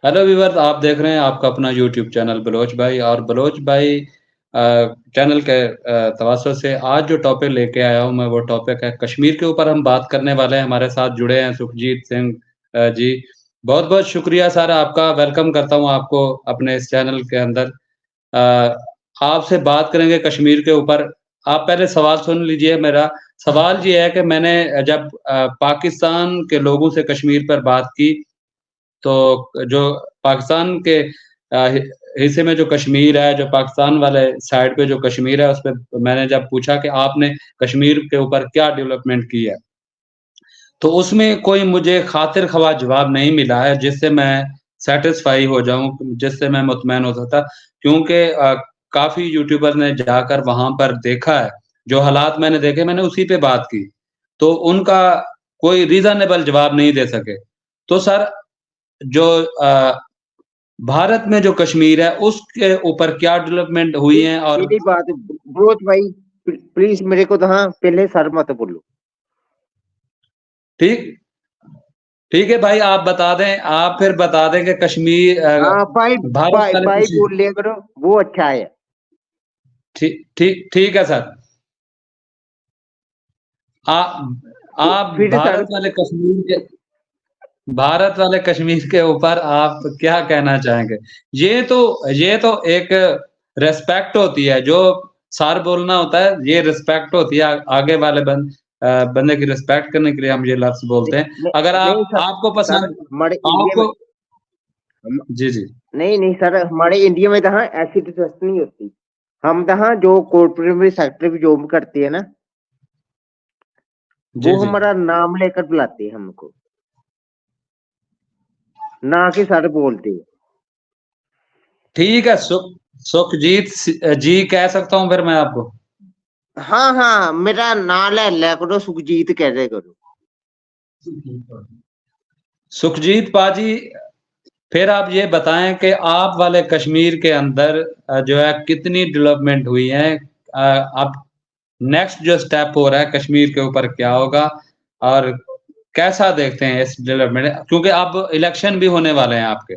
Hello viewers, आप देख रहे हैं आपका अपना यूट्यूब चैनल बलोच भाई। और बलोच भाई चैनल के तवज्जो से आज जो टॉपिक लेके आया हूँ मैं, वो टॉपिक है कश्मीर के ऊपर हम बात करने वाले हैं। हमारे साथ जुड़े हैं सुखजीत सिंह जी। बहुत बहुत शुक्रिया सर, आपका वेलकम करता हूँ आपको अपने इस चैनल के अंदर। अ, आपसे बात करेंगे कश्मीर के ऊपर। आप पहले सवाल सुन लीजिए मेरा। सवाल ये है कि मैंने जब पाकिस्तान के लोगों से कश्मीर पर बात की, तो जो पाकिस्तान के हि हिस्से में जो कश्मीर है, जो पाकिस्तान वाले साइड पे जो कश्मीर है, उसपे मैंने जब पूछा कि आपने कश्मीर के ऊपर क्या डेवलपमेंट की है, तो उसमें कोई मुझे खातिर-ख़वाह जवाब नहीं मिला है, जिससे मैं सैटिस्फ़ाई हो जाऊँ, जिससे मैं मुतमईन हो सकता। क्योंकि काफ़ी यूट्यूबर ने जाकर वहाँ पर देखा है, जो हालात मैंने देखे, मैंने उसी पे बात की, तो उनका कोई रीज़नेबल जवाब नहीं दे सके। तो सर, जो भारत में जो कश्मीर है, उसके ऊपर क्या डेवलपमेंट हुई है और मेरी बात ब्रोच भाई, प्लीज मेरे को तो हाँ पहले सर मत बोलो। ठीक ठीक है भाई, आप बता दें, आप फिर बता दें कि कश्मीर हाँ भाई, भारत भाई वाले भाई कश्मीर। बोल लिया करो, वो अच्छा है। ठीक है सर। आ, आप फिर सर, भारत वाले कश्मीर के ऊपर आप क्या कहना चाहेंगे? ये तो एक रिस्पेक्ट होती है, जो सर बोलना होता है, ये रिस्पेक्ट होती है। आगे वाले बंदे की रिस्पेक्ट करने के लिए हम ये लफ्ज़ बोलते हैं। अगर नहीं आप सर, आपको सर पसंद हमारे इंडिया में आपको जी, जी। नहीं नहीं सर, हमारे इंडिया में तो हाँ ऐसी दिलचस्पी नहीं होती। हम तो हाँ जो कॉर्पोरेट में सेक्टर में जॉब करते हैं ना, वो जी, जी। हमारा नाम लेकर बुलाते हैं हमको, ना कि सर बोलते हैं। ठीक है, सुखजीत जी कह सकता हूँ फिर मैं आपको? हाँ हाँ, मेरा नाम ले लिया करो, सुखजीत कह दे करो। सुखजीत पाजी, फिर आप ये बताएँ कि आप वाले कश्मीर के अंदर जो है कितनी डेवलपमेंट हुई है? अब नेक्स्ट जो स्टेप हो रहा है कश्मीर के ऊपर क्या होगा? और कैसा देखते हैं इस डेवलपमेंट? क्योंकि अब इलेक्शन भी होने वाले हैं आपके।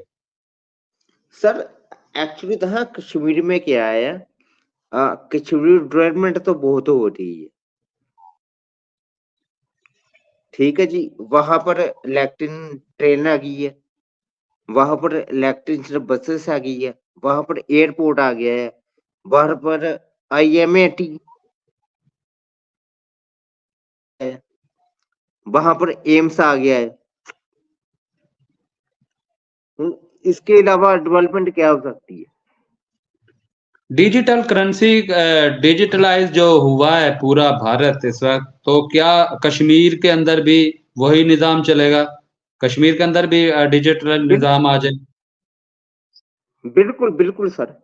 सर एक्चुअली तो हाँ कश्मीर में क्या है, कश्मीर डेवलपमेंट तो बहुत हो रही है। ठीक है जी, वहां पर इलेक्ट्रिक ट्रेन आ गई है, वहां पर इलेक्ट्रिक बसेस आ गई है, वहां पर एयरपोर्ट आ गया है, वहां पर IMAT है, वहां पर एम्स आ गया है। इसके अलावा डेवलपमेंट क्या हो सकती है? डिजिटल करेंसी डिजिटलाइज़ जो हुआ है पूरा भारत इस वक़्त, तो क्या कश्मीर के अंदर भी वही निज़ाम चलेगा? कश्मीर के अंदर भी डिजिटल बिल, निज़ाम आ जाए? बिल्कुल बिल्कुल सर।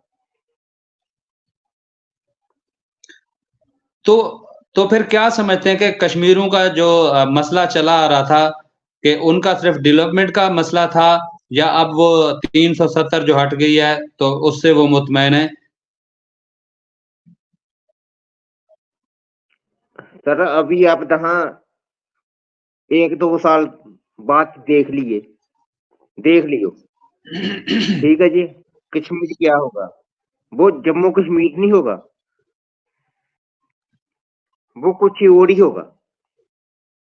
तो तो फिर क्या समझते हैं कि कश्मीरियों का जो मसला चला आ रहा था, कि उनका सिर्फ़ डेवलपमेंट का मसला था, या अब वो 370 जो हट गई है, तो उससे वो मुतमईन हैं? सर अभी आप यहाँ 1-2 साल बाद देख लियो। ठीक है जी, कश्मीर क्या होगा? वो जम्मू कश्मीर नहीं होगा, वो कुछ और ही होगा।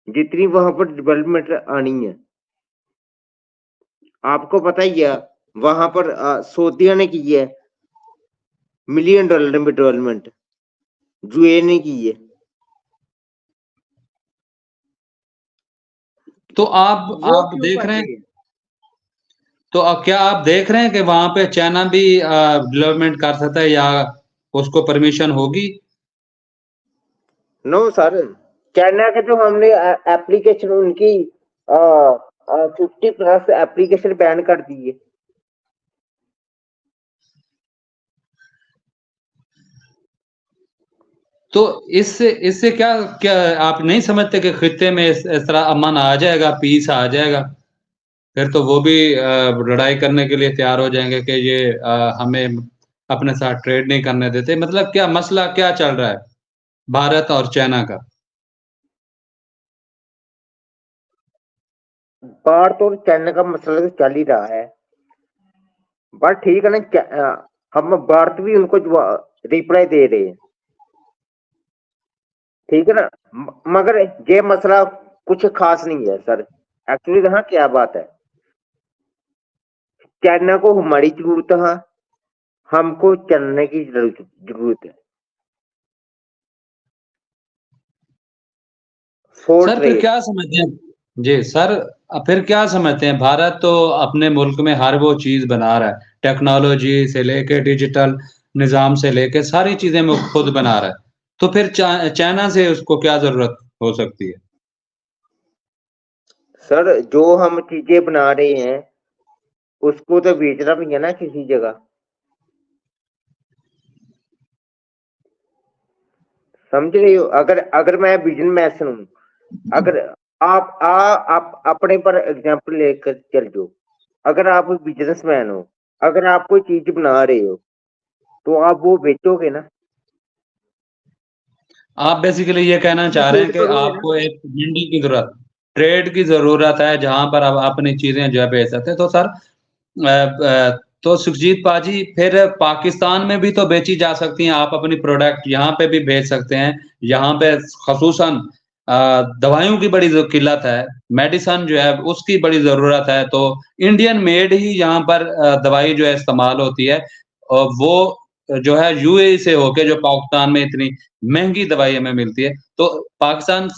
जितनी वहां पर डेवलपमेंट आनी है, आपको पता ही है, वहां पर सऊदीया ने की है $1 मिलियन में डेवलपमेंट, यूए ने की है। तो वो आप क्यों देख कर रहे हैं, रहे हैं? तो क्या आप देख रहे हैं कि वहाँ पे चाइना भी डेवलपमेंट कर सकता है, या उसको परमिशन होगी? नो सर, चाइना के तो हमने एप्लीकेशन उनकी 50+ एप्लीकेशन बैन कर दी है। तो इससे इससे क्या क्या आप नहीं समझते कि खित्ते में इस तरह अमन आ जाएगा, पीस आ जाएगा? फिर तो वो भी लड़ाई करने के लिए तैयार हो जाएँगे कि ये हमें अपने साथ ट्रेड नहीं करने देते। मतलब क्या मसला क्या चल रहा है भारत और चाइना का? भारत और चाइना का मसला तो चल ही रहा है। बस ठीक है ना, हम भारत भी उनको रिप्लाई दे रहे हैं, ठीक है ना। मगर ये मसला कुछ खास नहीं है सर। एक्चुअली यहाँ क्या बात है, चाइना को हमारी जरूरत है, हमको चलने की जरूरत है। फॉर सर फिर ट्रेड। क्या समझते हैं जी सर, फिर क्या समझते हैं, भारत तो अपने मुल्क में हर वो चीज़ बना रहा है, टेक्नोलॉजी से लेके डिजिटल निज़ाम से लेके सारी चीज़ें वो खुद बना रहा है। तो फिर चाइना से उसको क्या ज़रूरत हो सकती है? सर जो हम चीजें बना रहे हैं उसको तो बेचना भी है ना किसी जगह। समझ रहे हो, अगर अगर मैं बिजनेसमैन हूँ, अगर आप अपने पर एग्जांपल लेकर चल जाओ। अगर आप बिजनेसमैन हो, अगर आप कोई चीज बना रहे हो तो आप वो बेचोगे ना, आप बेसिकली ये कहना वो चाह रहे सेल हैं कि करोगे ना। आपको एक मंडी की ज़रूरत, ट्रेड की ज़रूरत है जहाँ पर आप अपनी चीज़ें जो है बेच सकते हैं। तो सर तो सुखजीत पाजी फिर पाकिस्तान में भी तो बेची जा सकती हैं, आप अपनी प्रोडक्ट यहाँ पे भी बेच सकते हैं। यहाँ पे ख़ुसूसन दवाइयों की बड़ी जो किल्लत है, मेडिसिन जो है उसकी बड़ी ज़रूरत है, तो इंडियन मेड ही यहाँ पर दवाई जो है इस्तेमाल होती है। और वो जो है यूएई से होके जो पाकिस्तान में इतनी महँगी दवाई हमें मिलती है, तो पाकिस्तान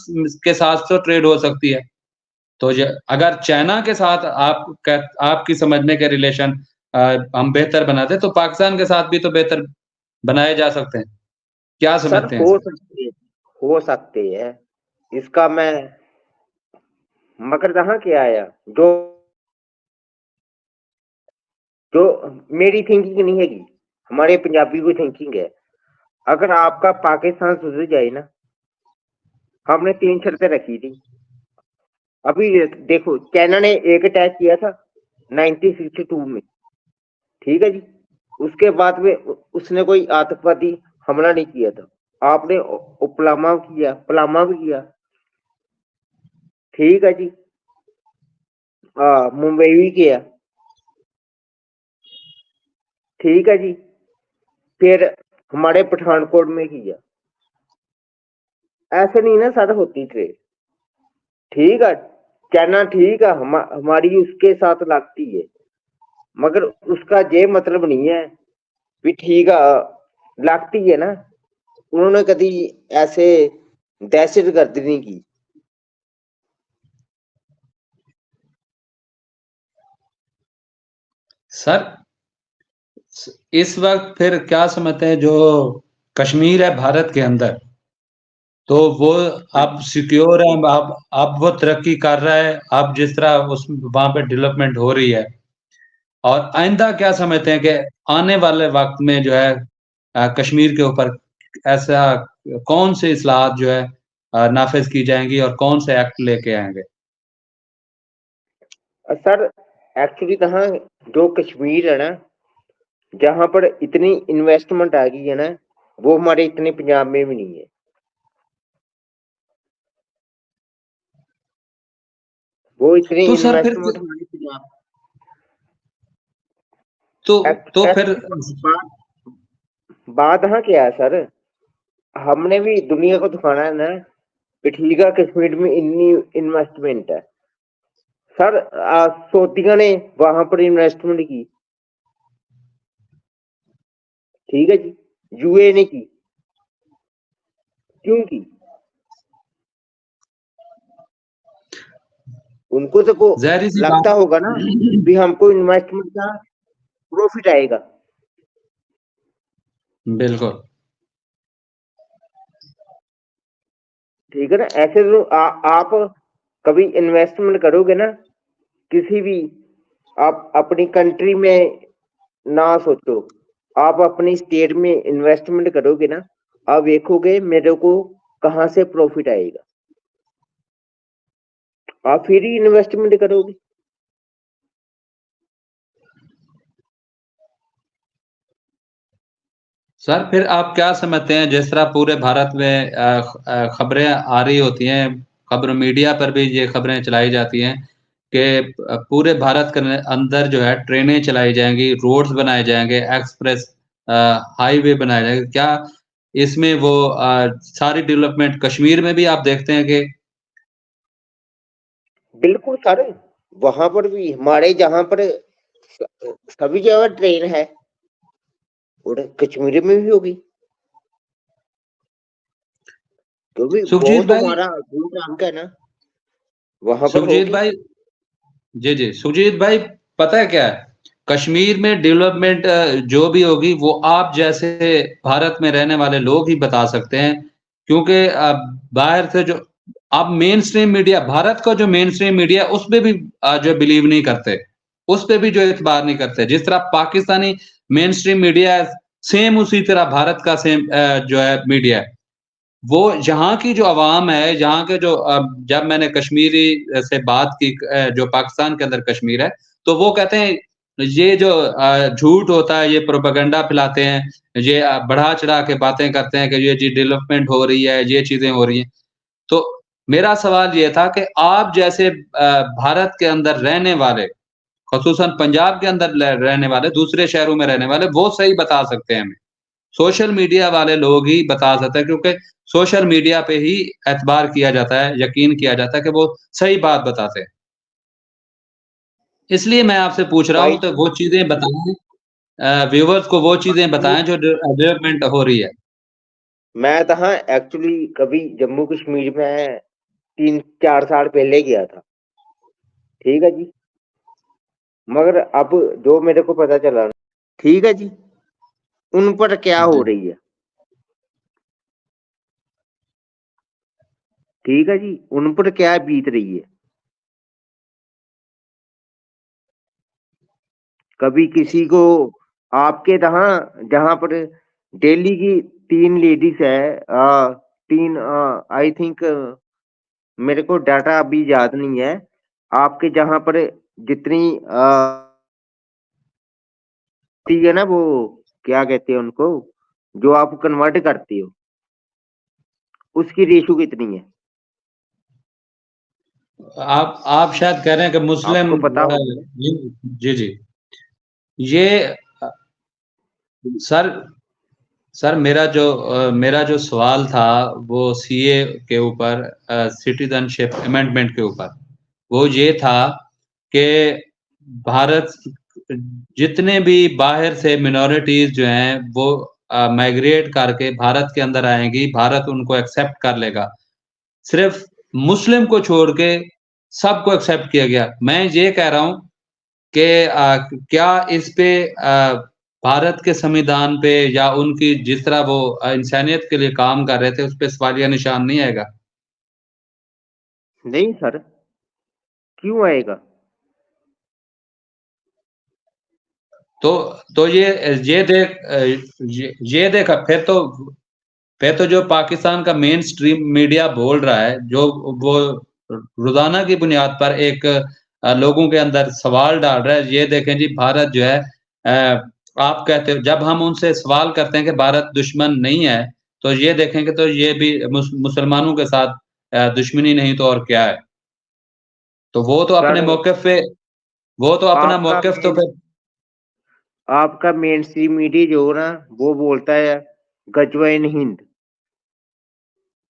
के साथ तो ट्रेड हो सकती है। तो ज अगर चाइना के साथ आपकी समझने के रिलेशन हम बेहतर बनाते, तो पाकिस्तान के साथ भी तो बेहतर बनाए जा सकते हैं। क्या सर समझते हैं इस पे? हो सकते हैं, इसका मैं, मगर यहाँ क्या आया, जो जो मेरी थिंकिंग नहीं हैगी, हमारे पंजाबी की थिंकिंग है। अगर आपका पाकिस्तान सुधर जाए ना, हमने 3 शर्तें रखी थी। अभी देखो चाइना ने एक अटैक किया था 1962 में, ठीक है जी। उसके बाद में उसने कोई आतंकवादी हमला नहीं किया था। आपने पलामा भी किया, ठीक है जी। मुंबई भी किया, ठीक है जी। फिर हमारे पठानकोट में किया। ऐसे नहीं ना सर होती ट्रेड, ठीक है। चाइना ठीक है, हमारी उसके साथ लगती है, मगर उसका ये मतलब नहीं है भी ठीक है लगती है ना। उन्होंने कभी ऐसे दहशतगर्दी नहीं की। सर इस वक़्त फिर क्या समझते हैं, जो कश्मीर है भारत के अंदर, तो वो हाँ अब सिक्योर है, अब वो तरक्की कर रहा है, अब जिस तरह उस वहाँ पे डेवलपमेंट हो रही है, और आइंदा क्या समझते हैं कि आने वाले वक़्त में जो है कश्मीर के ऊपर ऐसा कौन से इस्लाहात जो है नाफ़िज़ की जाएँगी और कौन से एक्ट लेके आएँगे? सर एक्चुअली कहाँ, जो कश्मीर है ना, जहां पर इतनी इन्वेस्टमेंट आ गई है ना, वो हमारे इतने पंजाब में भी नहीं है। वो इतनी तो सर फिर इन्वेस्टमेंट हमारे पंजाब। तो तो फिर बात बात हाँ क्या है सर, हमने भी दुनिया को दिखाना है ना कि ठीक है कश्मीर में इतनी इन्वेस्टमेंट है। सर सऊदिया ने वहां पर इन्वेस्टमेंट की, ठीक है जी। यूए ने की, क्यों की? उनको तो को ज़ाहिर-सी लगता बात होगा ना भी हमको इन्वेस्टमेंट का प्रॉफिट आएगा। बिल्कुल। ठीक है ना, ऐसे तो आप कभी इन्वेस्टमेंट करोगे ना किसी भी, आप अपनी कंट्री में ना सोचो, आप अपनी स्टेट में इन्वेस्टमेंट करोगे ना, आप देखोगे मेरे को कहाँ से प्रॉफिट आएगा, आप फिर ही इन्वेस्टमेंट करोगे। सर फिर आप क्या समझते हैं, जिस तरह पूरे भारत में खबरें आ रही होती हैं, खबर मीडिया पर भी ये खबरें चलाई जाती हैं कि पूरे भारत के अंदर जो है ट्रेनें चलाई जाएँगी, रोड्स बनाए जाएँगे, एक्सप्रेस हाईवे बनाए जाएँगे। क्या इसमें वो सारी डेवलपमेंट कश्मीर में भी आप देखते हैं कि बिल्कुल सर, वहाँ पर भी हमारे जहाँ पर सभी जगह ट्रेन है और कश्मीर में भी होगी, क्योंकि वो सुखजीत तो भाई हमारा दूर अंक है ना, वहाँ पर सुखजीत होगी। भाई जी, सुखजीत भाई पता है क्या है? कश्मीर में डेवलपमेंट जो भी होगी वो आप जैसे भारत में रहने वाले लोग ही बता सकते हैं क्योंकि बाहर से जो आप मेन स्ट्रीम मीडिया भारत का जो मेन स्ट्रीम मीडिया उसपे भी जो बिलीव नहीं करते, उस पे भी जो इतबार नहीं करते। जिस तरह पाकिस्तानी मेन स्ट्रीम मीडिया है, सेम उसी तरह भारत का सेम जो है मीडिया है। वो यहाँ की जो अवाम है, यहाँ के जो जब मैंने कश्मीरी से बात की जो पाकिस्तान के अंदर कश्मीर है, तो वो कहते हैं ये जो झूठ होता है, ये प्रोपेगेंडा फैलाते हैं, ये बढ़ा-चढ़ा के बातें करते हैं कि ये जी डेवलपमेंट हो रही है, ये चीज़ें हो रही हैं। तो मेरा सवाल ये था कि आप जैसे भारत के अंदर रहने वाले, ख़ुसूसन पंजाब के अंदर रहने वाले, दूसरे शहरों में रहने वाले, वो सही बता सकते हैं हमें। सोशल मीडिया वाले लोग ही बता सकते हैं क्योंकि सोशल मीडिया पे ही एतबार किया जाता है, यकीन किया जाता है कि वो सही बात बताते हैं। इसलिए मैं आपसे पूछ रहा भाई हूँ तो वो चीज़ें बताएँ व्यूअर्स को वो चीज़ें बताएँ जो डेवलपमेंट हो रही है। मैं तो हाँ एक्चुअली कभी जम्मू कश्मीर में 3-4 साल पहले गया था, ठीक है जी। मगर अब जो मेरे को पता चला, ठीक है जी, उन पर क्या हो जी। रही है, ठीक है जी, उन पर क्या बीत रही है। कभी किसी को आपके यहाँ जहाँ पर डेली की 3 लेडीज है 3 आई थिंक मेरे को डाटा अभी याद नहीं है। आपके जहाँ पर जितनी ठीक है ना वो क्या कहते हैं उनको, जो आप कन्वर्ट करते हो, उसकी रेशो कितनी है? आप शायद कह रहे हैं कि मुस्लिम आपको पता हो? जी, जी। ये सर सर मेरा जो सवाल था वो सीए के ऊपर सिटीज़नशिप अमेंडमेंट के ऊपर। वो ये था कि भारत जितने भी बाहर से मिनॉरिटीज़ जो हैं वो माइग्रेट करके भारत के अंदर आएँगी, भारत उनको एक्सेप्ट कर लेगा। सिर्फ़ मुस्लिम को छोड़ के सबको एक्सेप्ट किया गया। मैं ये कह रहा हूँ कि क्या इस पे भारत के संविधान पे या उनकी जिस तरह वो इंसानियत के लिए काम कर रहे थे, उस पे सवालिया निशान नहीं आएगा? नहीं सर, क्यों आएगा? तो ये देख ये देखा फिर तो जो पाकिस्तान का मेन स्ट्रीम मीडिया बोल रहा है, जो वो रोज़ाना की बुनियाद पर एक लोगों के अंदर सवाल डाल रहा है, ये देखें जी भारत जो है आप कहते हो जब हम उनसे सवाल करते हैं कि भारत दुश्मन नहीं है, तो ये देखेंगे तो ये भी मुसलमानों के साथ दुश्मनी नहीं तो और क्या है? तो सर वो तो अपना आपका मौक़िफ़ तो मेन फिर आपका मेन स्ट्रीम मीडिया जो ना वो बोलता है गजवाइन हिंद,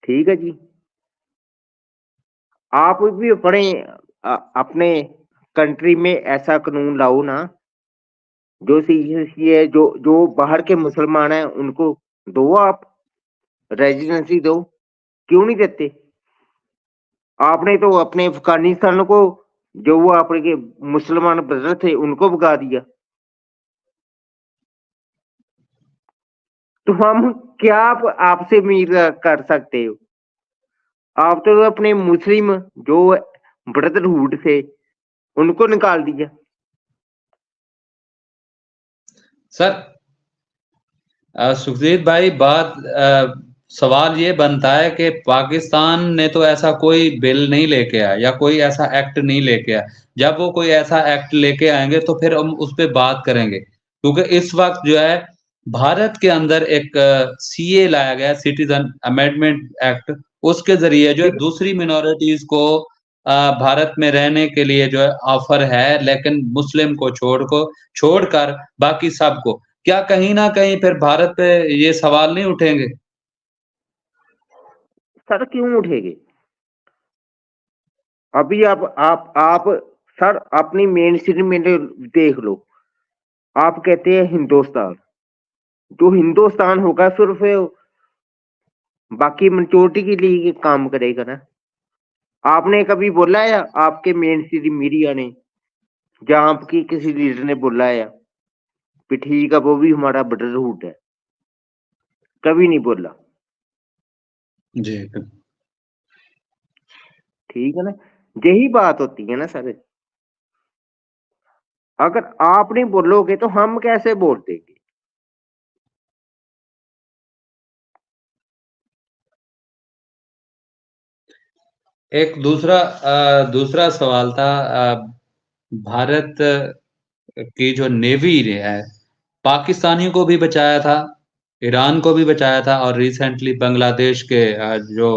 ठीक है जी। आप भी अपने कंट्री में ऐसा कानून लाओ ना, जो सीरियसली है, जो बाहर के मुसलमान हैं उनको दो आप रेजिडेंसी दो, क्यों नहीं देते? आपने तो अपने अफगानिस्तान को, जो वो आपके मुसलमान ब्रदर थे, उनको भगा दिया। तो हम क्या आपसे उम्मीद कर सकते हो? आप तो अपने मुस्लिम जो ब्रदरहुड थे, उनको निकाल दिया। सर सुखजीत भाई सवाल ये बनता है कि पाकिस्तान ने तो ऐसा कोई बिल नहीं लेके आया या कोई ऐसा एक्ट नहीं लेके आया। जब वो कोई ऐसा एक्ट लेके आएँगे तो फिर हम उस पे बात करेंगे। क्योंकि इस वक़्त जो है भारत के अंदर एक सीए लाया गया है सिटीज़न अमेंडमेंट एक्ट उसके ज़रिए जो है बिल दूसरी मिनॉरिटीज़ को भारत में रहने के लिए जो है ऑफ़र है, लेकिन मुस्लिम को छोड़कर बाकी सबको। क्या कहीं न कहीं फिर भारत पे ये सवाल नहीं उठेंगे? सर क्यों उठेंगे? अभी आप सर अपनी मेन सिटी में देख लो। आप कहते हैं हिंदुस्तान, जो हिंदुस्तान होगा सिर्फ बाकी मेजॉरिटी के लिए ये काम करेगा ना। आपने कभी बोला है आपके मेन सिटी मीडिया ने, जहां आपकी किसी लीडर ने बोला है कि ठीक है वो भी हमारा ब्रदरहुड है? कभी नहीं बोला। जी, ठीक है ना, यही बात होती है ना सर। अगर आप नहीं बोलोगे तो हम कैसे बोल देंगे? एक दूसरा सवाल था भारत की जो नेवी है, पाकिस्तानियों को भी बचाया था, ईरान को भी बचाया था और रिसेंटली बांग्लादेश के जो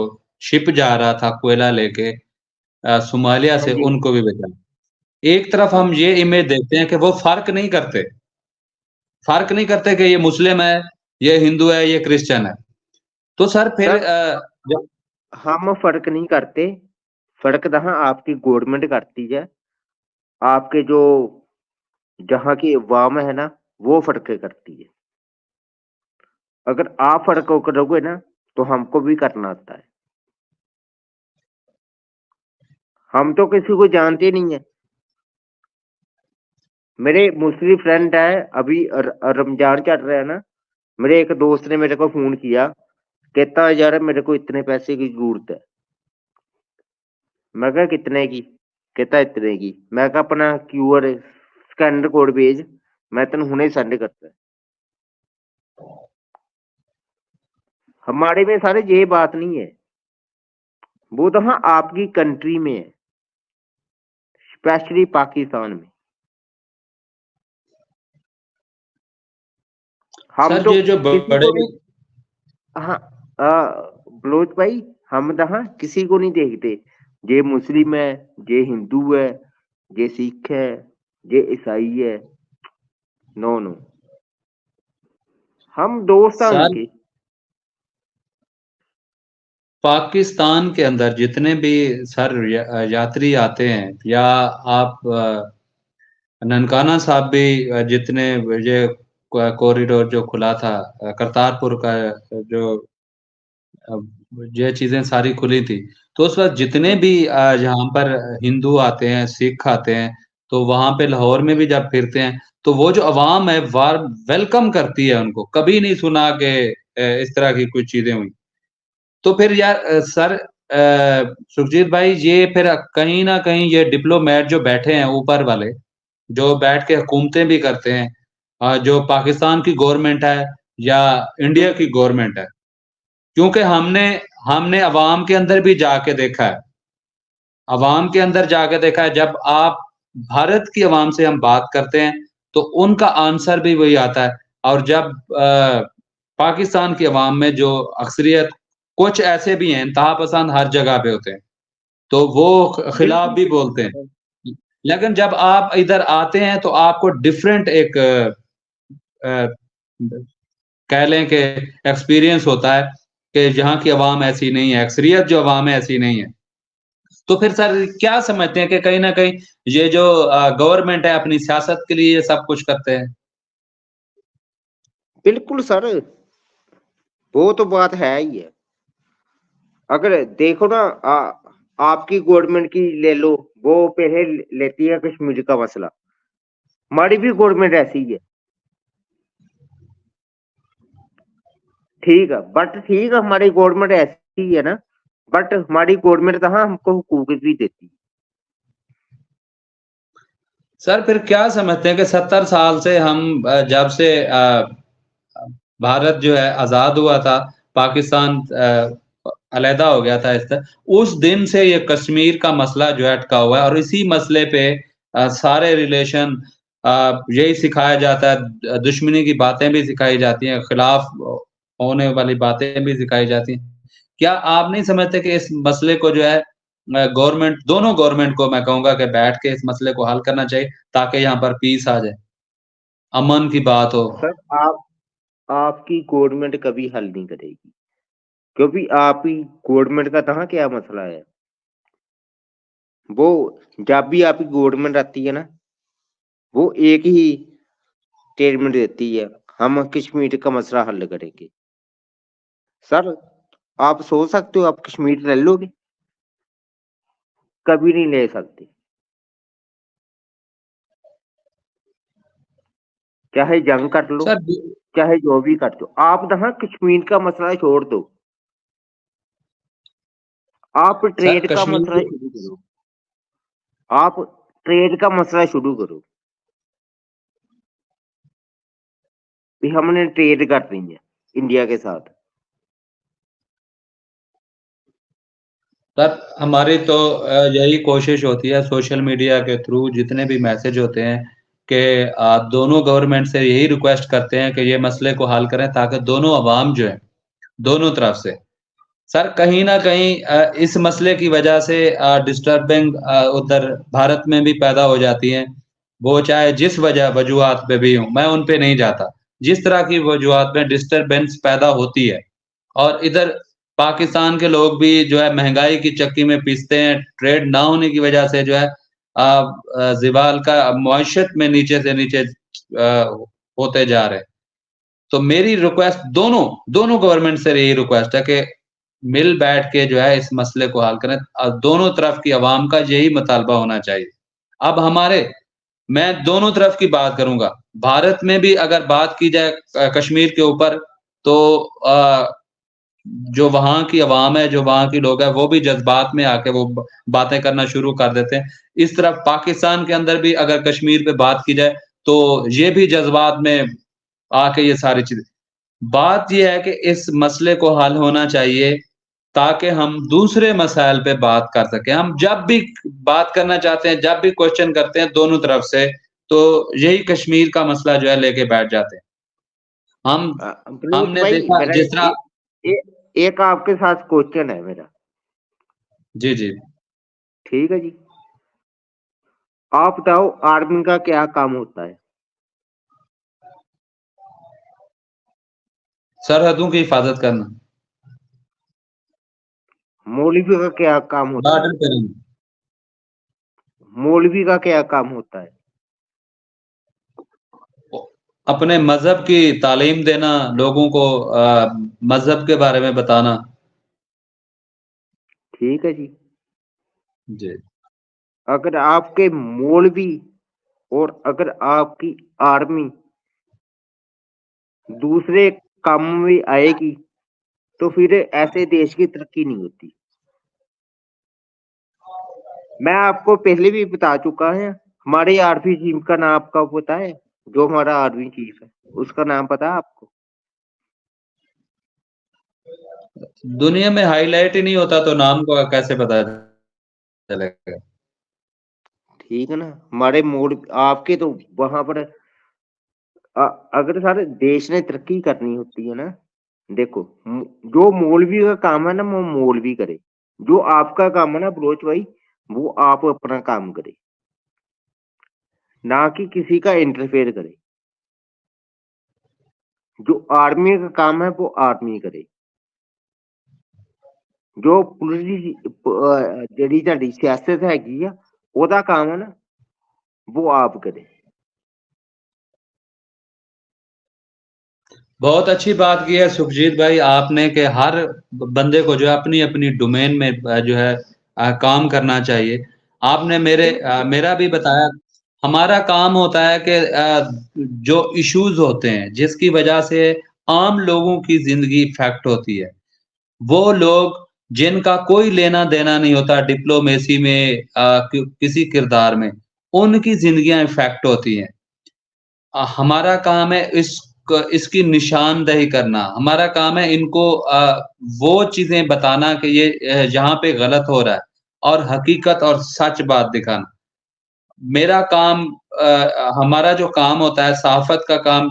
शिप जा रहा था कोयला लेके सोमालिया हाँ से जी, उनको भी बचाया। एक तरफ हाँ हम जी। ये इमेज देखते हैं कि वो फ़र्क नहीं करते कि ये मुस्लिम है, ये हिंदू है, ये क्रिश्चियन है। तो सर फिर सर जब हम फर्क नहीं करते, फर्क जहाँ आपकी गवर्नमेंट करती है, आपके जो जहाँ की अवाम है ना, वो फर्क करती है। अगर आप फर्क करोगे ना, तो हमको भी करना आता है। हम तो किसी को जानते नहीं है। मेरे मुस्लिम फ्रेंड है, अभी रमजान चल रहा है ना, मेरे एक दोस्त ने मेरे को फोन किया, कहता यार मेरे को इतने पैसे की जरूरत है। मैं कहा कितने की? कहता इतने की। मैं कहा अपना क्यूआर स्कैनर कोड भेज, मैं तेन हुने सेंड करता। हमारे में सारे ये बात नहीं है। वो तो हाँ आपकी कंट्री में है, स्पेशली पाकिस्तान में। हम सर तो ये जो किसी बड़े को नहीं। हाँ, बलोच भाई, हम तो हाँ किसी को नहीं देखते, ये मुस्लिम है, ये हिंदू है, ये सिख है, ये ईसाई है। नो नो, हम दोस्त हैं सर उनके। पाकिस्तान के अंदर जितने भी सर यात्री आते हैं या आप ननकाना साहब भी जितने ये कॉरिडोर जो खुला था करतारपुर का जो अ, ये चीज़ें सारी खुली थी। तो उस वक़्त जितने हाँ भी यहाँ पर हिंदू आते हैं, सिख आते हैं, तो वहाँ पे लाहौर में भी जब फिरते हैं, तो वो जो अवाम है वार्म वेलकम करती है उनको। कभी नहीं सुना कि इस तरह की कुछ चीज़ें हुई। तो फिर यार सर सुखजीत भाई ये फिर कहीं न कहीं ये डिप्लोमैट जो बैठे हैं ऊपर वाले, जो बैठ के हुकूमतें भी करते हैं जो पाकिस्तान की गवर्नमेंट है या इंडिया की गवर्नमेंट है। क्योंकि हमने हमने अवाम के अंदर भी जाके देखा है। अवाम के अंदर जाके देखा है जब आप भारत की अवाम से हम बात करते हैं, तो उनका आंसर भी वही आता है और जब पाकिस्तान की अवाम में जो अक्सरियत कुछ ऐसे भी हैं, इंतहा-पसंद हर जगह पे होते हैं, तो वो खिलाफ बिल्कुल। भी बोलते हैं। लेकिन जब आप इधर आते हैं तो आपको डिफरेंट एक अ, कह लें कि एक्सपीरियंस होता है कि यहाँ की अवाम ऐसी नहीं है, अक्सरियत जो अवाम है ऐसी नहीं है। तो फिर सर क्या समझते हैं कि कहीं न कहीं ये जो गवर्नमेंट है अपनी सियासत के लिए ये सब कुछ करते हैं? बिल्कुल सर, वो तो बात है ही है। अगर देखो ना, आपकी गवर्नमेंट की ले लो, वो पहले लेती है कश्मीर का मसला। हमारी भी गवर्नमेंट ऐसी ही है, ठीक है, बट ठीक है हमारी गवर्नमेंट ऐसी ही है ना, बट हमारी गवर्नमेंट कहाँ हमको हुकूक भी देती है। सर फिर क्या समझते हैं कि 70 साल से हम जब से भारत जो है आज़ाद हुआ था, पाकिस्तान अलहदा हो गया था उस दिन से ये कश्मीर का मसला जो है अटका हुआ है और इसी मसले पे सारे रिलेशन यही सिखाया जाता है, दुश्मनी की बातें भी सिखाई जाती हैं, खिलाफ होने वाली बातें भी सिखाई जाती हैं। क्या आप नहीं समझते कि इस मसले को जो है गवर्नमेंट, दोनों गवर्नमेंट को मैं कहूँगा कि बैठ के इस मसले को हल करना चाहिए ताकि यहाँ पर पीस आ जाए, अमन की बात हो। सर आपकी गवर्नमेंट कभी हल नहीं करेगी, क्योंकि आप ही गवर्नमेंट का कहाँ क्या मसला है। वो जब भी आपकी गवर्नमेंट आती है ना, वो एक ही स्टेटमेंट देती है, हम कश्मीर का मसला हल करेंगे। सर आप सोच सकते हो आप कश्मीर ले लोगे? कभी नहीं ले सकते, चाहे जंग कर लो, सर चाहे जो भी कर दो। आप ना कश्मीर का मसला छोड़ दो, आप सर ट्रेड का मसला कश्मीर, शुरू करो, आप ट्रेड का मसला शुरू करो कि हमने ट्रेड करनी है इंडिया के साथ। सर हमारी तो यही कोशिश होती है सोशल मीडिया के थ्रू, जितने भी मैसेज होते हैं कि आप दोनों गवर्नमेंट से यही रिक्वेस्ट करते हैं कि ये मसले को हल करें ताकि दोनों अवाम जो है, दोनों तरफ से, सर कहीं न कहीं इस मसले की वजह से डिस्टर्बिंग उधर भारत में भी पैदा हो जाती हैं। वो चाहे जिस वजूहात पे भी हों, मैं उन पे नहीं जाता। जिस तरह की वजूहात में डिस्टर्बेंस पैदा होती है और इधर पाकिस्तान के लोग भी जो है महँगाई की चक्की में पिसते हैं, ट्रेड ना होने की वजह से जो है ज़िवाल का मईशत में नीचे से नीचे होते जा रहे हैं। तो मेरी रिक्वेस्ट दोनों गवर्नमेंट से यही रिक्वेस्ट है कि मिल बैठ के जो है इस मसले को हल करें। दोनों तरफ की अवाम का यही मुतालबा होना चाहिए। अब मैं दोनों तरफ की बात करूँगा। भारत में भी अगर बात की जाए कश्मीर के ऊपर, तो जो वहाँ की अवाम है, जो वहाँ के लोग हैं, वो भी जज़्बात में आके वो बातें करना शुरू कर देते हैं। इस तरफ पाकिस्तान के अंदर भी अगर कश्मीर पे बात की जाए, तो ये भी जज़्बात में आके ये सारी चीज़ें, बात ये है कि इस मसले को हल होना चाहिए ताकि हम दूसरे मसाइल पे बात कर सकें। हम जब भी बात करना चाहते हैं, जब भी क्वेश्चन करते हैं दोनों तरफ से, तो यही कश्मीर का मसला जो है लेके बैठ जाते हैं। हम बलोच हमने भाई देखा मेरा जिस तरह, एक आपके साथ क्वेश्चन है मेरा। जी, जी। ठीक है जी, आप बताओ आर्मी का क्या काम होता है? सरहदों की हिफाज़त करना, मौलवी का क्या काम होता है? बॉर्डर पे रहना, मौलवी का क्या काम होता है? अपने मज़हब की तालीम देना, लोगों को मज़हब के बारे में बताना। ठीक है जी, जी। अगर आपके मौलवी और अगर आपकी आर्मी दूसरे कामों में आएगी, तो फिर ऐसे देश की तरक्की नहीं होती। मैं आपको पहले भी बता चुका है, हमारे आर्मी चीफ का नाम आपको पता है? जो हमारा आर्मी चीफ है, उसका नाम पता है आपको? दुनिया में हाइलाइट ही नहीं होता तो नाम को कैसे पता चलेगा? ठीक है ना, हमारे मोड़ आपके तो वहां पर अगर सारे देश ने तरक्की करनी होती है ना, देखो जो मौलवी का काम है ना वो मौलवी करे, जो आपका काम है ना बलोच भाई, वो आप अपना काम करे, ना कि किसी का इंटरफेयर करे। जो आर्मी का काम है वो आर्मी करे, जो ਜਿਹੜੀ ਤੁਹਾਡੀ ਸਿਆਸਤ ਹੈਗੀ ਆ ਉਹਦਾ काम है ना वो आप करें। बहुत अच्छी बात की है सुखजीत भाई आपने कि हर बंदे को जो है अपनी-अपनी डोमेन में जो है काम करना चाहिए। आपने मेरा भी बताया, हमारा काम होता है कि जो इश्यूज़ होते हैं, जिसकी वजह से आम लोगों की ज़िंदगी इफ़ेक्ट होती है, वो लोग जिनका कोई लेना-देना नहीं होता डिप्लोमेसी में किसी किरदार में, उनकी ज़िंदगियाँ इफ़ेक्ट होती हैं। हमारा काम है इसकी निशानदेही करना, हमारा काम है इनको वो चीज़ें बताना कि ये यहाँ पे गलत हो रहा है और हकीकत और सच बात दिखाना। मेरा काम हमारा जो काम होता है सहाफ़त का काम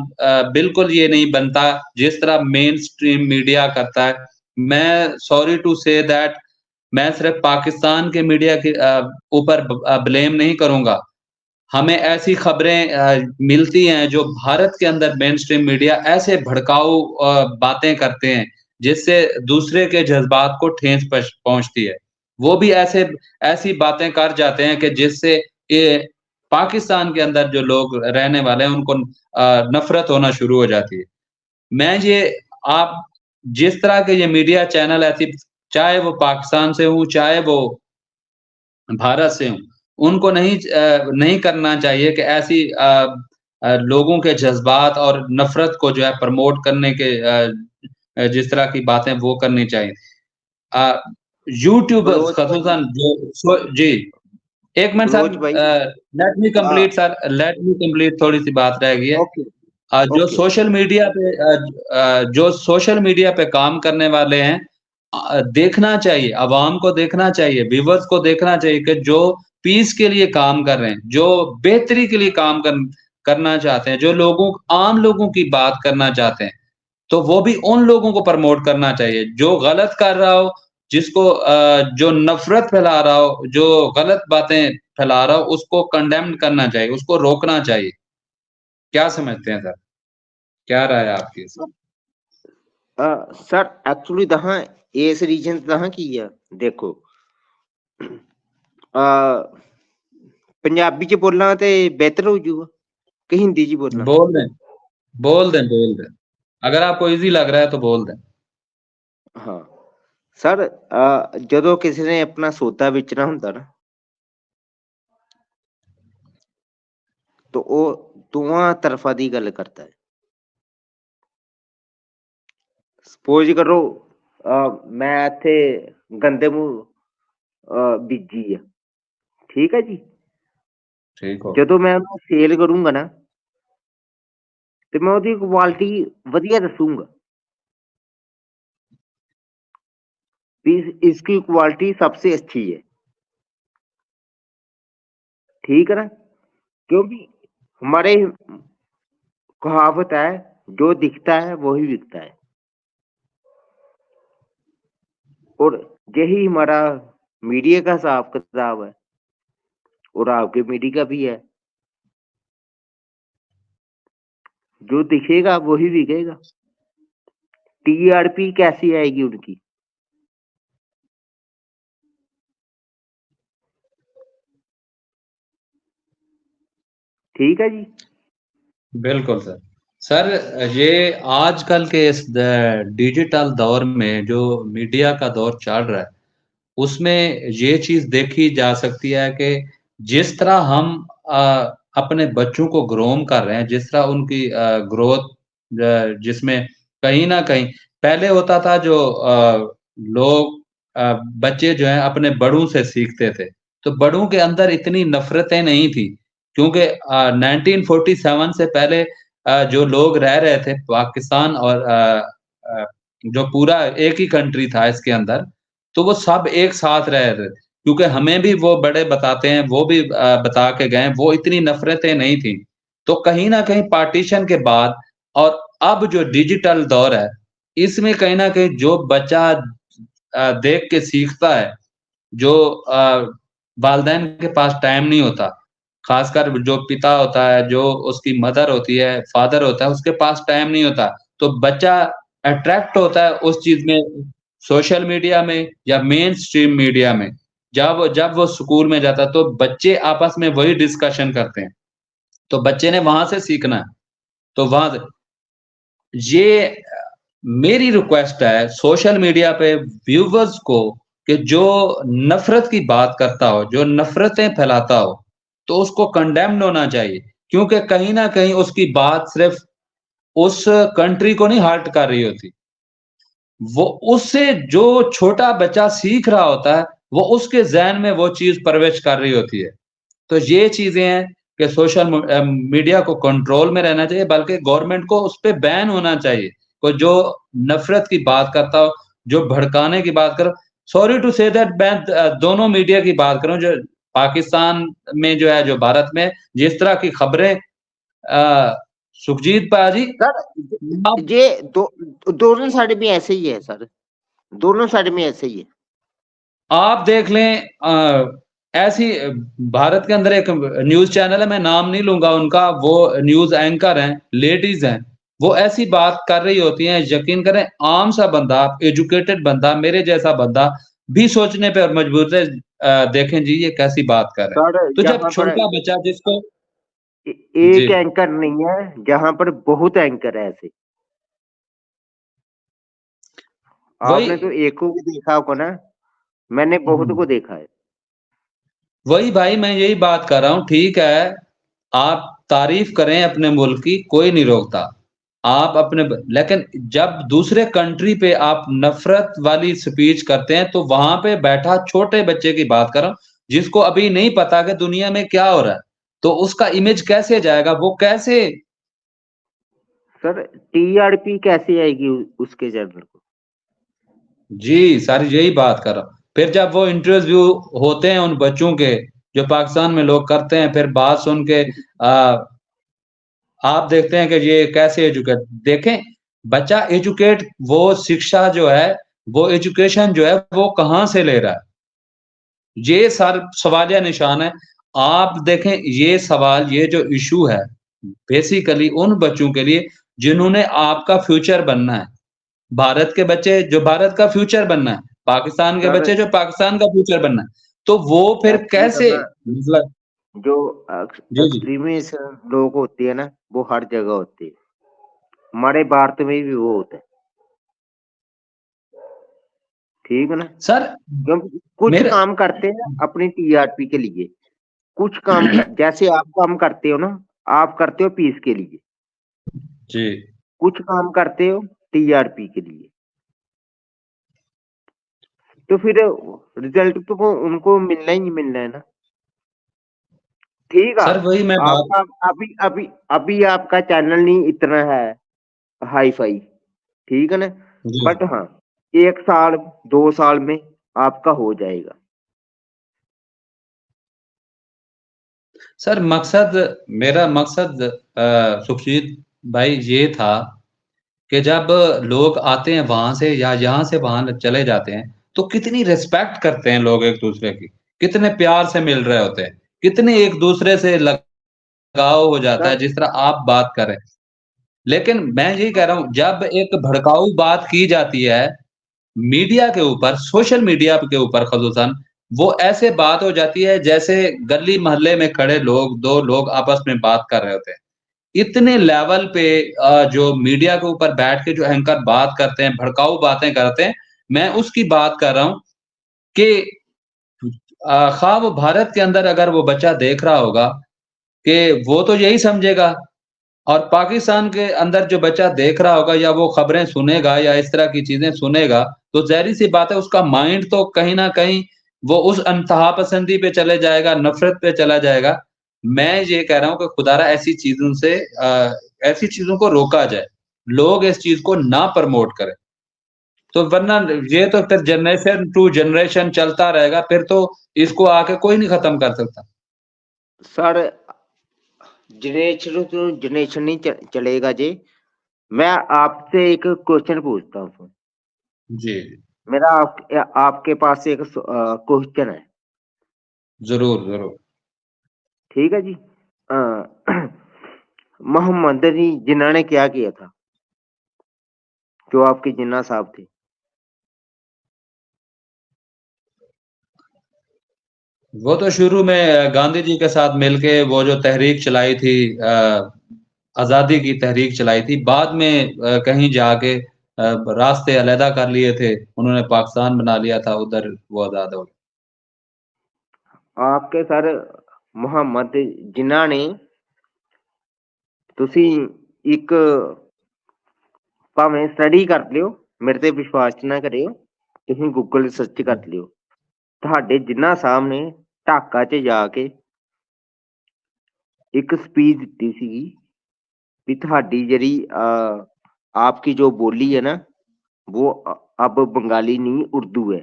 बिल्कुल ये नहीं बनता जिस तरह मेन स्ट्रीम मीडिया करता है। मैं सॉरी टू से दैट मैं सिर्फ़ पाकिस्तान के मीडिया के ऊपर ब्लेम नहीं करूँगा। हमें ऐसी खबरें मिलती हैं जो भारत के अंदर मेन स्ट्रीम मीडिया ऐसे भड़काऊ बातें करते हैं, जिससे दूसरे के जज़्बात को ठेस पहुँचती है। वो भी ऐसी बातें कर जाते हैं कि जिससे ये पाकिस्तान के अंदर जो लोग रहने वाले हैं उनको नफ़रत होना शुरू हो जाती है। मैं ये आप जिस तरह के ये मीडिया चैनल ऐसी चाहे वो पाकिस्तान से हों, चाहे वो भारत से हूँ, उनको नहीं करना चाहिए कि ऐसी लोगों के जज़्बात और नफ़रत को जो है प्रमोट करने के जिस तरह की बातें वो करनी चाहिए। अ, यूट्यूबर्स बलोच भाई, ख़ुसूसन जो जी, 1 मिनट सर बलोच भाई। लेट मी कंप्लीट थोड़ी-सी बात रह गई है। Okay, okay. जो सोशल मीडिया पे काम करने वाले हैं देखना चाहिए, अवाम को देखना चाहिए, व्यूअर्स को देखना चाहिए कि जो पीस के लिए काम कर रहे हैं, जो बेहतरी के लिए काम करना चाहते हैं, जो आम लोगों की बात करना चाहते हैं, तो वो भी उन लोगों को प्रमोट करना चाहिए। जो गलत कर रहा हो, जो नफ़रत फैला रहा हो, जो गलत बातें फैला रहा हो, उसको कंडेम्न करना चाहिए, उसको रोकना चाहिए। क्या समझते हैं सर? क्या राय है आपकी इस सर एक्चुअली तहां इस रीजन तहां की है देखो पंजाबी च बोलना ते बेहतर हो जाऊगा कि हिंदी च बोलना। बोल दें, बोल दें। अगर आपको ईज़ी लग रहा है तो बोल दें। हाँ सर, ਜਦੋਂ ਕਿਸੇ ਨੇ ਆਪਣਾ ਸੌਦਾ ਵੇਚਣਾ ਹੁੰਦਾ ਨਾ, तो ਉਹ ਦੋਵਾਂ ਤਰਫਾਂ ਦੀ ਗੱਲ ਕਰਦਾ ਹੈ। ਸਪੋਜ਼ ਕਰੋ ਮੈਂ ਇੱਥੇ ਗੰਦੇ ਮੂੰਹ ਬੀਜੀ ਆ, ਠੀਕ ਹੈ ਜੀ। ठीक हो। ਜਦੋਂ ਮੈਂ ਉਹਨੂੰ ਸੇਲ ਕਰੂੰਗਾ ਨਾ, ਤੇ ਮੈਂ ਉਹਦੀ ਕੁਆਲਿਟੀ ਵਧੀਆ ਦੱਸੂਗਾ भी इसकी क्वालिटी सबसे अच्छी है, ठीक है ना। क्योंकि हमारे कहावत है, जो दिखता है वही बिकता है, और यही हमारा मीडिया का हिसाब किताब है, और आपके मीडिया का भी है। जो दिखेगा वही बिकेगा। टीआरपी कैसी आएगी उनकी? ठीक है जी। बिल्कुल सर। सर, ये आजकल के इस डिजिटल दौर में जो मीडिया का दौर चल रहा है, उसमें ये चीज़ देखी जा सकती है कि जिस तरह हम अपने बच्चों को ग्रोम कर रहे हैं, जिस तरह उनकी ग्रोथ जिसमें कहीं न कहीं पहले होता था जो लोग बच्चे जो हैं अपने बड़ों से सीखते थे, तो बड़ों के अंदर इतनी नफ़रतें नहीं थी क्योंकि 1947 से पहले जो लोग रह रहे थे पाकिस्तान और अ, जो पूरा एक ही कंट्री था इसके अंदर, तो वो सब एक साथ रह रहे थे। क्योंकि हमें भी वो बड़े बताते हैं, वो भी बता के गए हैं, वो इतनी नफ़रतें नहीं थी। तो कहीं न कहीं पार्टीशन के बाद और अब जो डिजिटल दौर है, इसमें कहीं न कहीं जो बच्चा देख के सीखता है, जो वालिदैन के पास टाइम नहीं होता, ख़ासकर जो पिता होता है, जो उसकी मदर होती है, फ़ादर होता है, उसके पास टाइम नहीं होता, तो बच्चा अट्रैक्ट होता है उस चीज़ में, सोशल मीडिया में या मेन स्ट्रीम मीडिया में। जब वो स्कूल में जाता है, तो बच्चे आपस में वही डिस्कशन करते हैं, तो बच्चे ने वहाँ से सीखना है, तो वहाँ से ये मेरी रिक्वेस्ट है सोशल मीडिया पे व्यूअर्स को कि जो नफ़रत की बात करता हो, जो नफ़रतें फैलाता हो, तो उसको कंडेम्न्ड होना चाहिए। क्योंकि कहीं न कहीं उसकी बात सिर्फ़ उस कंट्री को नहीं हर्ट कर रही होती। वो उससे जो छोटा बच्चा सीख रहा होता है, वो उसके ज़हन में वो चीज़ प्रवेश कर रही होती है। तो ये चीज़ें हैं कि मीडिया को कंट्रोल में रहना चाहिए, बल्कि गवर्नमेंट को उसपे बैन होना चाहिए। कोई जो नफ़रत की बात करता हो, जो भड़काने की बात करो, सॉरी टू से दैट मैं दोनों मीडिया की बात कर रहा हूँ, जो पाकिस्तान में जो है, जो भारत में जिस तरह की खबरें सुखजीत पाजी सर आप ये दोनों साइड में ऐसे ही है सर, दोनों साइड में ऐसे ही है। आप देख लें ऐसी भारत के अंदर एक न्यूज़ चैनल है, मैं नाम नहीं लूँगा उनका, वो न्यूज़ एंकर हैं, लेडीज़ हैं, वो ऐसी बात कर रही होती हैं, यकीन करें आम-सा बंदा, एजुकेटेड बंदा, मेरे जैसा बंदा भी सोचने पे मजबूर है देखें जी ये कैसी बात कर रहे हैं। सर तो जब यहाँ पर छोटा बच्चा जिसको जी, एक एंकर नहीं है, जहाँ पर बहुत एंकर है ऐसे। आपने तो वही एक को भी देखा होगा ना, मैंने बहुत हुँ। को देखा है। वही भाई मैं यही बात कर रहा हूँ, ठीक है, आप तारीफ़ करें अपने मुल्क की, कोई नहीं रोकता। आप अपने ब लेकिन जब दूसरे कंट्री पे आप नफ़रत वाली स्पीच करते हैं, तो वहाँ पे बैठा छोटे बच्चे की बात कर रहा हूँ, जिसको अभी नहीं पता कि दुनिया में क्या हो रहा है। तो उसका इमेज कैसे जाएगा? वो कैसे सर टीआरपी कैसे आएगी उसके चैनल को? जी, सर यही बात कर रहा हूँ। फिर जब वो इंटरव्यू होते हैं उन बच्चों के, जो पाकिस्तान में लोग करते हैं, फिर बात सुन के आप देखते हैं कि ये कैसे एजुकेट देखें, बच्चा एजुकेट वो शिक्षा जो है, वो एजुकेशन जो है, वो कहाँ से ले रहा है? ये सर सवालिया निशान है। आप देखें ये सवाल, ये जो इश्यू है, बेसिकली उन बच्चों के लिए जिन्होंने आपका फ्यूचर बनना है। भारत के बच्चे जो भारत का फ्यूचर बनना है, पाकिस्तान के सर बच्चे जो पाकिस्तान का फ्यूचर बनना है। तो वो फिर एक्चुअली में कैसे ना, मतलब जो जी, जी। एक्सट्रीमिस्ट लोग होते हैं ना, वो हर जगह होते हैं। हमारे भारत में भी वो होता है, ठीक है ना? सर क्योंकि कुछ मेरा काम करते हैं अपनी टीआरपी के लिए, कुछ काम जैसे आप काम करते हो ना, आप करते हो पीस के लिए, जी। कुछ काम करते हो टीआरपी के लिए। तो फिर रिजल्ट तो को उनको मिलना ही मिलना है ना। ठीक है, सर वही मैं बात आपका अभी अभी अभी आपका चैनल नहीं इतना है हाई फाई, ठीक है ना? जी। बट हाँ, 1 साल 2 साल में आपका हो जाएगा। सर मकसद मेरा मकसद सुखजीत भाई ये था कि जब लोग आते हैं वहाँ से या यहाँ से वहाँ चले जाते हैं, तो कितनी रिस्पेक्ट करते हैं लोग एक-दूसरे की, कितने प्यार से मिल रहे होते हैं, कितने एक-दूसरे से लगाव हो जाता है, सर जिस तरह आप बात कर रहे हैं। लेकिन मैं यही कह रहा हूँ, जब एक भड़काऊ बात की जाती है मीडिया के ऊपर, सोशल मीडिया के ऊपर ख़ुसूसन, वो ऐसे बात हो जाती है जैसे गली-मोहल्ले में खड़े लोग, 2 लोग आपस में बात कर रहे होते हैं। इतने लेवल पे जो मीडिया के ऊपर बैठ के जो एंकर बात करते हैं, भड़काऊ बातें करते हैं, मैं उसकी बात कर रहा हूँ कि ख़्वाह वो भारत के अंदर अगर वो बच्चा देख रहा होगा कि वो तो यही समझेगा और पाकिस्तान के अंदर जो बच्चा देख रहा होगा या वो खबरें सुनेगा या इस तरह की चीज़ें सुनेगा, तो ज़ाहिर-सी बात है उसका माइंड तो कहीं न कहीं वो उस इंतहापसंदी पे चले जाएगा, नफ़रत पे चला जाएगा। मैं ये कह रहा हूँ कि खुदारा ऐसी चीज़ों को रोका जाए। लोग इस चीज़ को ना प्रमोट करें। तो वरना ये तो फिर जनरेशन टू जनरेशन चलता रहेगा, फिर तो इसको आके कोई नहीं खत्म कर सकता। सर जनरेशन टू जनरेशन नहीं चलेगा जी। मैं आपसे एक क्वेश्चन पूछता हूँ सर। जी, मेरा आपके पास एक क्वेश्चन है, ज़रूर, ज़रूर। ठीक है जी? मोहम्मद अली जिन्ना ने क्या किया था, जो आपके जिन्ना साहब थे? वो तो शुरू में गांधी जी के साथ मिलके वो जो तहरीक चलाई थी आज़ादी की तहरीक चलाई थी। बाद में कहीं जाके रास्ते अलहदा कर लिए थे। उन्होंने पाकिस्तान बना लिया था, उधर वो आज़ाद हो गए। आपके सर मोहम्मद जिन्ना ने, ਤੁਸੀਂ ਇੱਕ ਭਾਵੇਂ ਸਟੱਡੀ ਕਰ ਲਿਓ, ਮੇਰੇ ਤੇ ਵਿਸ਼ਵਾਸ ਨਾ ਕਰਿਓ, ਤੁਸੀਂ ਗੂਗਲ ਸਰਚ ਕਰ ਲਿਓ। ਤੁਹਾਡੇ ਜਿੰਨਾ ਸਾਹਿਬ ਨੇ ਢਾਕਾ 'ਚ ਜਾ ਕੇ ਇੱਕ ਸਪੀਚ ਦਿੱਤੀ ਸੀਗੀ ਵੀ ਤੁਹਾਡੀ ਜਿਹੜੀ आपकी जो बोली है ना, वो अब बंगाली नहीं उर्दू है,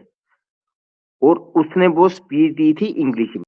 और उसने वो स्पीच दी थी इंग्लिश में।